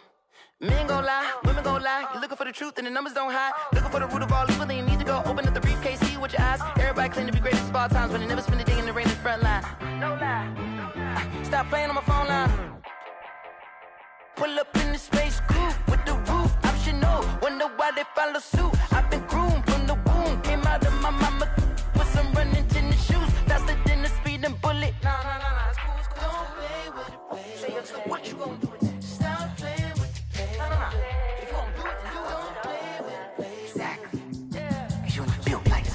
Men gon' lie, women gon' lie. You looking for the truth and the numbers don't hide. Looking for the root of all evil, then you need to go open up the briefcase, see with your eyes. Everybody claim to be greatest of all times, but they never spend a day in the rain in the front line. No lie. Stop playing on my phone line. Pull up in the space coupe with the roof optional. Wonder why they follow suit. I've been groomed from the womb. Came out of my mama with some running tennis shoes. Faster than the speeding bullet. Nah, it's cool, it's cool. Don't play with it, play. Say what you gon' do with it? Stop playing with it, play. Nah. If you gon' do it, then do it. Don't play with it, play. Exactly. Yeah. Cause you ain't built like that.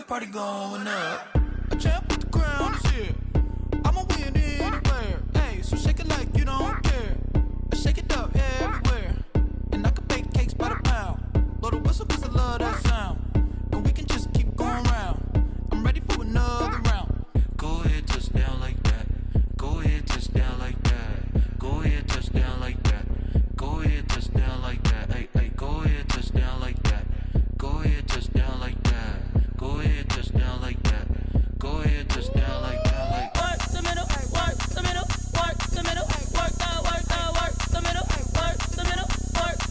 Party going up. A champ with the crown is here. I'ma win anywhere. Hey, so shake it like you don't care. I shake it up everywhere. And I can bake cakes by the pound. Blow the whistle cause I love that sound. And we can just keep going round. I'm ready for another round. Go ahead, touch down like that. Go ahead, touch down like that. Go ahead, touch down like that. Go ahead, touch down like that. Hey, hey, go ahead, touch down like that. Go ahead, touch down like that. Go ahead, touch down like that. Go ahead, touch down like that. Like work the middle, work the middle, work the middle, work the middle, work the middle, work the middle, work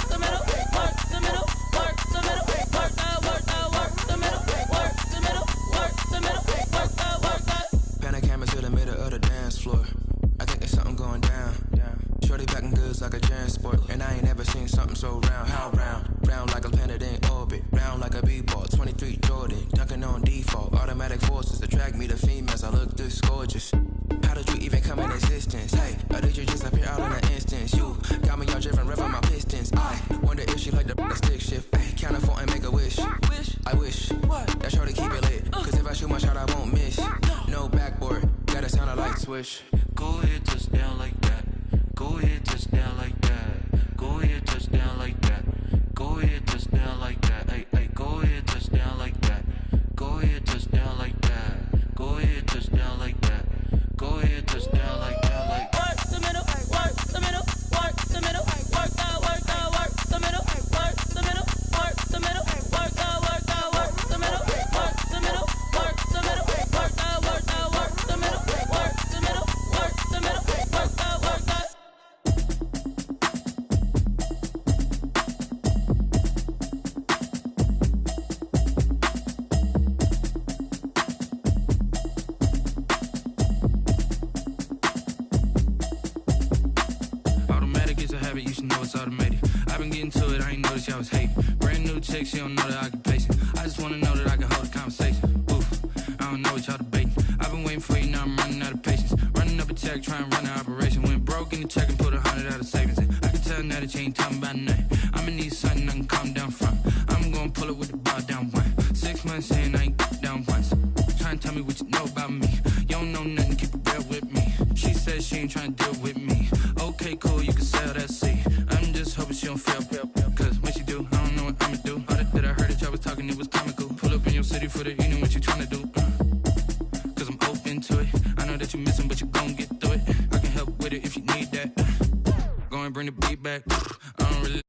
the middle, work the middle, work the middle, work the middle, work the middle, work the middle, work the middle, work the middle, work the. Pan a camera to the middle of the dance floor. I think there's something going down. Shorty backing goods like a transport, and I ain't never seen something so round. How round? Round like a planet in orbit. Round like a b-ball. 23 Jordan, dunking on default. Automatic forces attract me to females. I look this gorgeous. How did you even come in existence? Hey, or did you just appear out in an instance? You got me all driven, revving my pistons. I wonder if she like the stick shift. Hey, count it 4 and make a wish. I wish that shorty keep it lit. Cause if I shoot my shot, I won't miss. No backboard, gotta sound a light switch. go ahead, touch down like that. Go ahead, touch down like that. Go ahead, touch down like that. Go ahead, touch down like that. Hey, hey, go ahead, touch down like that. Go ahead, touch down like that. Go ahead, touch down like that. Go ahead, touch down like that. Like work the middle, work the middle, work the middle, work the middle, work the middle, work the middle, work the middle, work the middle, work the middle, work the middle, work the middle, work the middle, work the middle, work the middle, work the middle, work the. You should know it's automated. I've been getting to it, I ain't noticed y'all was hating. Brand new chick, she don't know the occupation. I just wanna know that I can hold a conversation. Oof, I don't know what y'all debating. I've been waiting for you, now I'm running out of patience. Running up a check, trying to run an operation. Went broke in the check and put 100 out of savings in. I can tell now that you ain't talking about nothing. I'ma need something I can calm down from. I'm gonna pull it with the bar down one. 6 months in, I ain't down once. Trying to tell me what you know about me. You don't know nothing, keep it real with me. She says she ain't trying to deal with me. Okay, cool, you can sell that seat. I'm just hoping she don't fail. Cause when she do, I don't know what I'ma do. All that I heard that y'all was talking, it was comical. Pull up in your city for the evening, what you tryna do? Cause I'm open to it. I know that you're missing, but you gon' get through it. I can help with it if you need that. Go and bring the beat back. I don't really